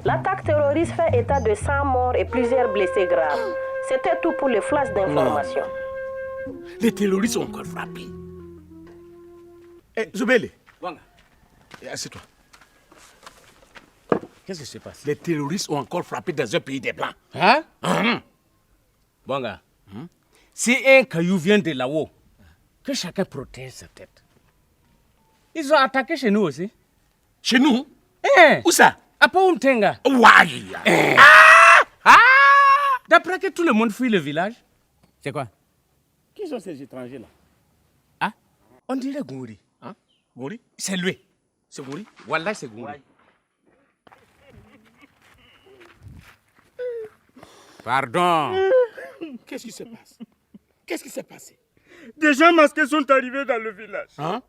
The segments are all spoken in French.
L'attaque terroriste fait état de 100 morts et plusieurs blessés graves. C'était tout pour le flash d'information. Les terroristes ont encore frappé. Zoubele, assieds-toi. Qu'est-ce qui se passe? Les terroristes ont encore frappé dans un pays des Blancs. Hein? Bonga, si un caillou vient de là-haut, que chacun protège sa tête. Ils ont attaqué chez nous aussi. Chez nous? Où ça? À Paumtenga. D'après que tout le monde fuit le village. C'est quoi? Qui sont ces étrangers-là? Ah? On dirait Gouri. Hein? Gouri? C'est lui. C'est Gouri? Wallah, c'est Gouri. Pardon. Qu'est-ce qui se passe? Qu'est-ce qui s'est passé? Des gens masqués sont arrivés dans le village. Hein?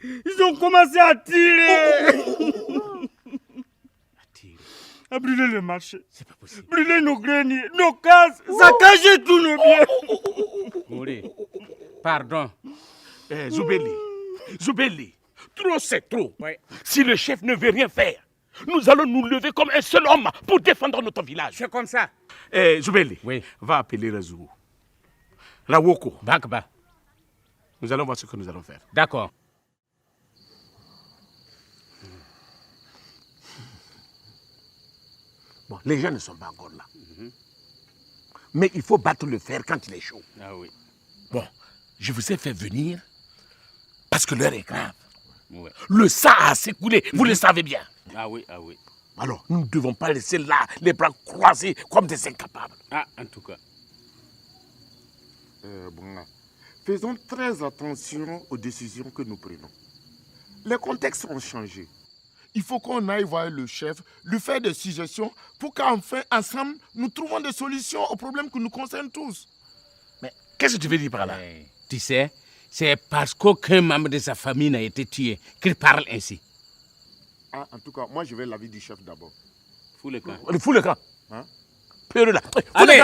Ils ont commencé à tirer. À brûler le marché. C'est pas possible. Brûler nos greniers, nos cases, saccager tous nos biens. Gouri, pardon. Zoubeli, trop c'est trop. Ouais. Si le chef ne veut rien faire, nous allons nous lever comme un seul homme pour défendre notre village. C'est comme ça. Zoubeli, oui. Va appeler Razou. Rawoko. Bakba. Nous allons voir ce que nous allons faire. D'accord. Bon, les gens ne sont pas encore là. Mais il faut battre le fer quand il est chaud. Ah oui. Bon, je vous ai fait venir parce que l'heure est grave. Ouais. Le sang a assez coulé, vous le savez bien. Ah oui, ah oui. Alors, nous ne devons pas laisser là les bras croisés comme des incapables. Ah, en tout cas. Faisons très attention aux décisions que nous prenons. Les contextes ont changé. Il faut qu'on aille voir le chef, lui faire des suggestions pour qu'enfin, ensemble, nous trouvons des solutions aux problèmes qui nous concernent tous. Mais qu'est-ce que tu veux dire par là? Tu sais, c'est parce qu'aucun membre de sa famille n'a été tué qu'il parle ainsi. Ah, en tout cas, moi je vais l'avis du chef d'abord. Fous le camp. Fous le camp. Hein? Peur là. Allez.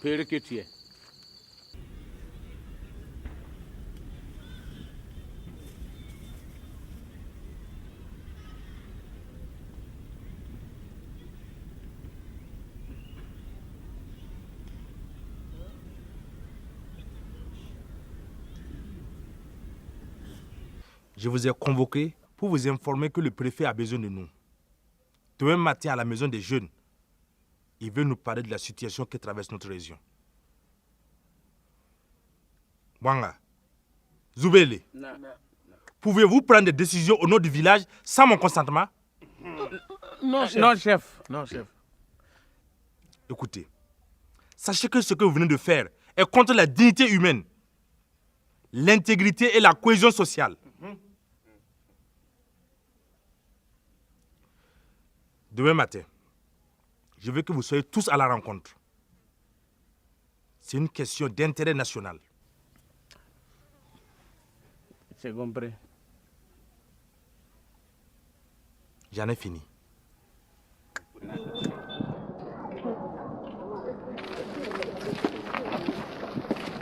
Peur que tu es. Je vous ai convoqué pour vous informer que le préfet a besoin de nous. Demain matin à la maison des jeunes, il veut nous parler de la situation que traverse notre région. Wanga, Zoubele, pouvez-vous prendre des décisions au nom du village sans mon consentement? Non, chef. Non, chef. Non, chef. Écoutez, sachez que ce que vous venez de faire est contre la dignité humaine, l'intégrité et la cohésion sociale. Demain matin, je veux que vous soyez tous à la rencontre. C'est une question d'intérêt national. C'est compris. J'en ai fini.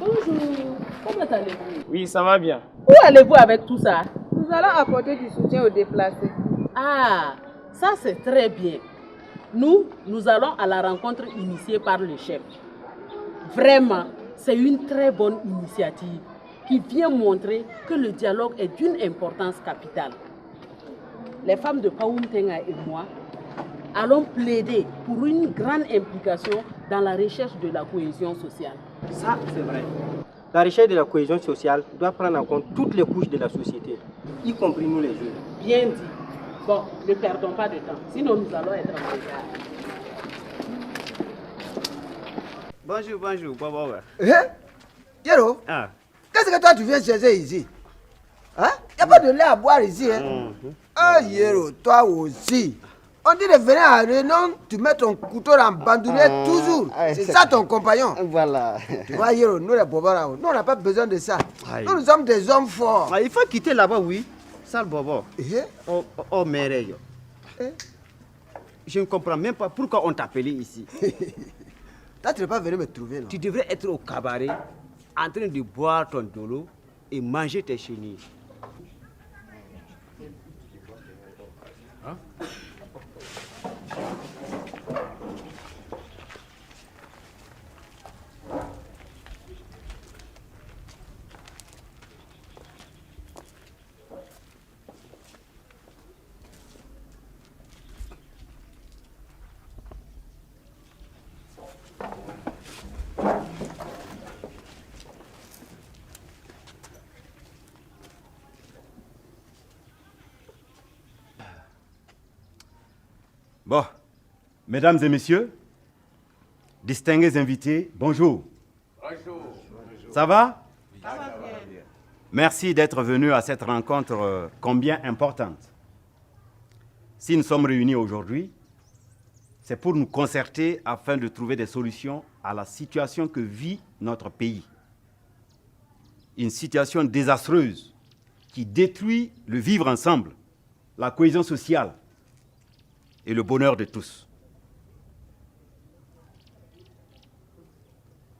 Bonjour, comment allez-vous? Oui, ça va bien. Où allez-vous avec tout ça? Nous allons apporter du soutien aux déplacés. Ah, ça c'est très bien. Nous allons à la rencontre initiée par le chef. Vraiment, c'est une très bonne initiative qui vient montrer que le dialogue est d'une importance capitale. Les femmes de Paumtenga et moi allons plaider pour une grande implication dans la recherche de la cohésion sociale. Ça, c'est vrai. La recherche de la cohésion sociale doit prendre en compte toutes les couches de la société, y compris nous les jeunes. Bien dit. Bon, ne perdons pas de temps, sinon nous allons être en retard. Bonjour, Bobo. Yero, qu'est-ce que toi tu viens chercher ici? Hein? Il n'y a pas de lait à boire ici. Hein? Ah, Yero, toi aussi. On dit de venir à Réunion, tu mets ton couteau en bandoulière toujours. C'est ça ton compagnon. Voilà. Tu vois, Yero, nous les Bobara, nous on n'a pas besoin de ça. Nous sommes des hommes forts. Il faut quitter là-bas, oui. Sale Bobo. Oh, mère. Je ne comprends même pas pourquoi on t'a appelé ici. Toi, tu n'es pas venu me trouver, non? Tu devrais être au cabaret, en train de boire ton dolo et manger tes chenilles. Hein? Bon, mesdames et messieurs, distingués invités, bonjour. Bonjour. Ça va? Ça va bien. Merci d'être venus à cette rencontre combien importante. Si nous sommes réunis aujourd'hui, c'est pour nous concerter afin de trouver des solutions à la situation que vit notre pays. Une situation désastreuse qui détruit le vivre ensemble, la cohésion sociale et le bonheur de tous.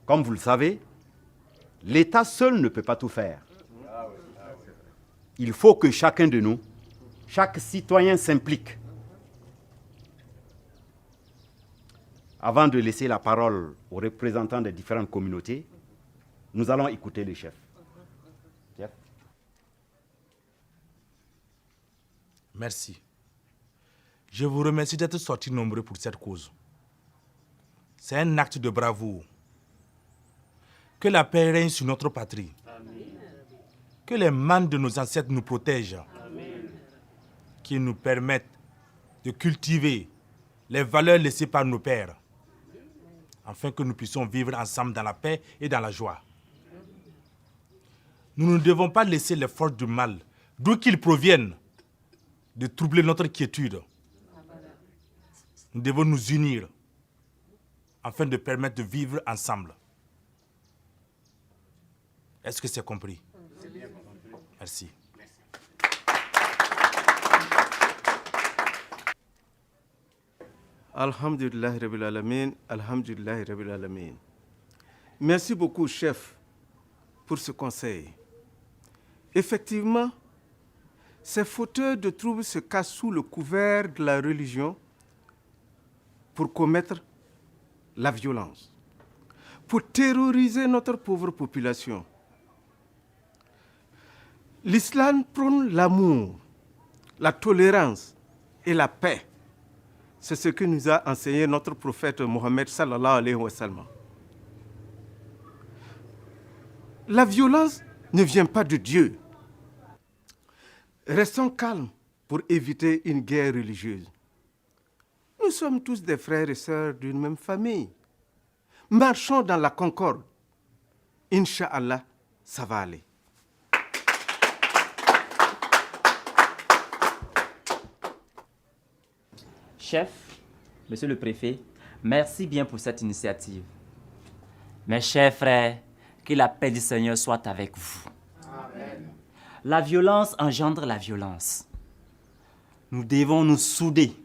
Comme vous le savez, l'État seul ne peut pas tout faire. Il faut que chacun de nous, chaque citoyen s'implique. Avant de laisser la parole aux représentants des différentes communautés, nous allons écouter le chef. Chef. Merci. Je vous remercie d'être sortis nombreux pour cette cause. C'est un acte de bravoure. Que la paix règne sur notre patrie. Amen. Que les mains de nos ancêtres nous protègent. Amen. Qu'ils nous permettent de cultiver les valeurs laissées par nos pères, afin que nous puissions vivre ensemble dans la paix et dans la joie. Nous ne devons pas laisser les forces du mal, d'où qu'ils proviennent, de troubler notre quiétude. Nous devons nous unir afin de permettre de vivre ensemble. Est-ce que c'est compris? C'est bien compris. Merci. Alhamdulillah Rabbil Alamin, Alhamdulillah Rabbil Alamin. Merci beaucoup, chef, pour ce conseil. Effectivement, ces fauteurs de troubles se cachent sous le couvert de la religion pour commettre la violence, pour terroriser notre pauvre population. L'islam prône l'amour, la tolérance et la paix. C'est ce que nous a enseigné notre prophète Mohammed sallallahu alayhi wa sallam. La violence ne vient pas de Dieu. Restons calmes pour éviter une guerre religieuse. Nous sommes tous des frères et sœurs d'une même famille. Marchons dans la concorde. Inch'Allah, ça va aller. Chef, monsieur le préfet, merci bien pour cette initiative. Mes chers frères, que la paix du Seigneur soit avec vous. Amen. La violence engendre la violence. Nous devons nous souder,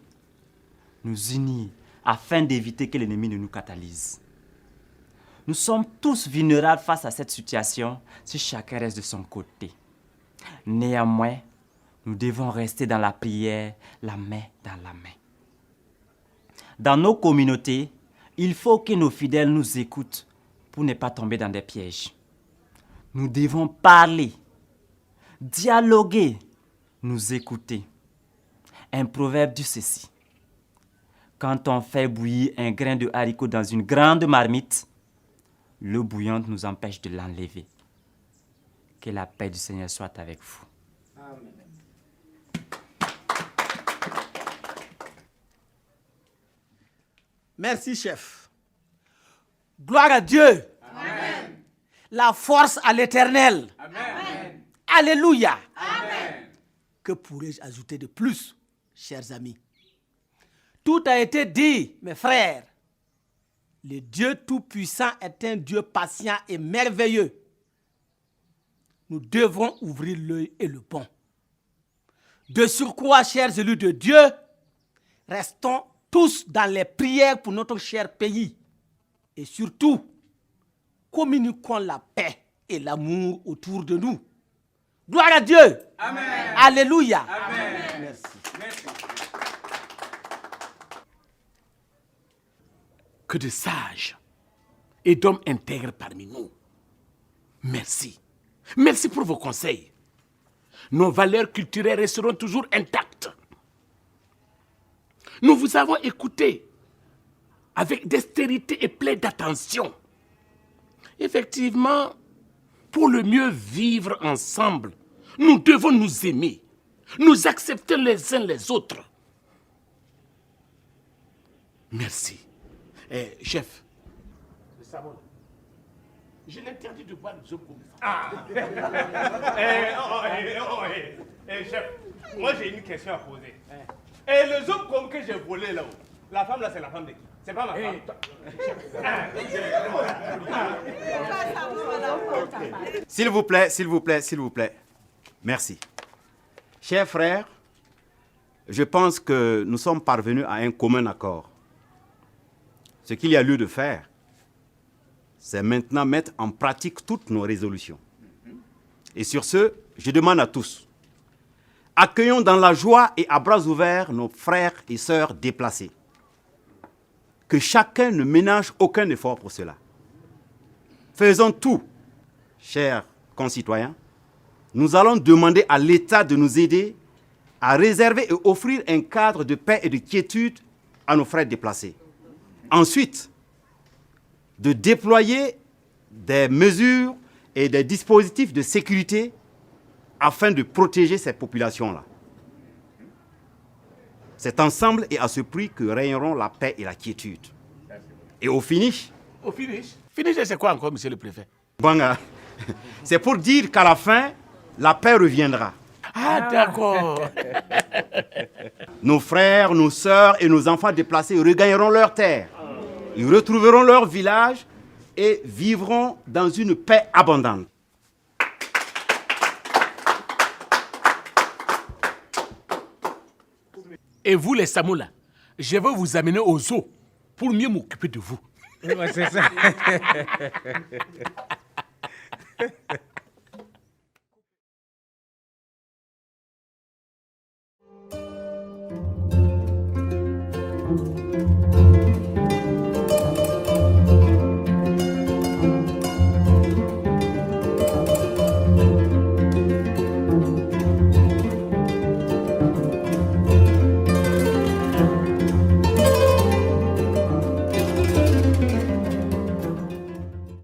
nous unir, afin d'éviter que l'ennemi ne nous catalyse. Nous sommes tous vulnérables face à cette situation si chacun reste de son côté. Néanmoins, nous devons rester dans la prière, la main dans la main. Dans nos communautés, il faut que nos fidèles nous écoutent pour ne pas tomber dans des pièges. Nous devons parler, dialoguer, nous écouter. Un proverbe dit ceci: quand on fait bouillir un grain de haricot dans une grande marmite, l'eau bouillante nous empêche de l'enlever. Que la paix du Seigneur soit avec vous. Amen. Merci, chef. Gloire à Dieu. Amen. La force à l'Éternel. Amen. Alléluia. Amen. Que pourrais-je ajouter de plus, chers amis? Tout a été dit, mes frères. Le Dieu Tout-Puissant est un Dieu patient et merveilleux. Nous devrons ouvrir l'œil et le pont. De surcroît, chers élus de Dieu, restons tous dans les prières pour notre cher pays. Et surtout, communiquons la paix et l'amour autour de nous. Gloire à Dieu. Amen. Alléluia. Amen. Merci. Merci. Que de sages et d'hommes intègres parmi nous. Merci. Merci pour vos conseils. Nos valeurs culturelles resteront toujours intactes. Nous vous avons écouté avec dextérité et plein d'attention. Effectivement, pour le mieux vivre ensemble, nous devons nous aimer, nous accepter les uns les autres. Merci. Chef, je l'interdis de boire le comme ça. Chef, moi j'ai une question à poser. Et le zopcom que j'ai volé là-haut, la femme là, c'est la femme de qui? C'est pas ma femme. S'il vous plaît, s'il vous plaît, s'il vous plaît. Merci. Chers frères, je pense que nous sommes parvenus à un commun accord. Ce qu'il y a lieu de faire, c'est maintenant mettre en pratique toutes nos résolutions. Et sur ce, je demande à tous, accueillons dans la joie et à bras ouverts nos frères et sœurs déplacés. Que chacun ne ménage aucun effort pour cela. Faisons tout, chers concitoyens. Nous allons demander à l'État de nous aider à réserver et offrir un cadre de paix et de quiétude à nos frères déplacés. Ensuite, de déployer des mesures et des dispositifs de sécurité afin de protéger ces populations-là. C'est ensemble et à ce prix que régneront la paix et la quiétude. Et au finish... Au finish? Finish, c'est quoi encore, monsieur le préfet? Banga, c'est pour dire qu'à la fin, la paix reviendra. Ah, d'accord. Nos frères, nos sœurs et nos enfants déplacés regagneront leur terre. Ils retrouveront leur village et vivront dans une paix abondante. Et vous, les Samoula, je vais vous amener au zoo pour mieux m'occuper de vous. C'est ça.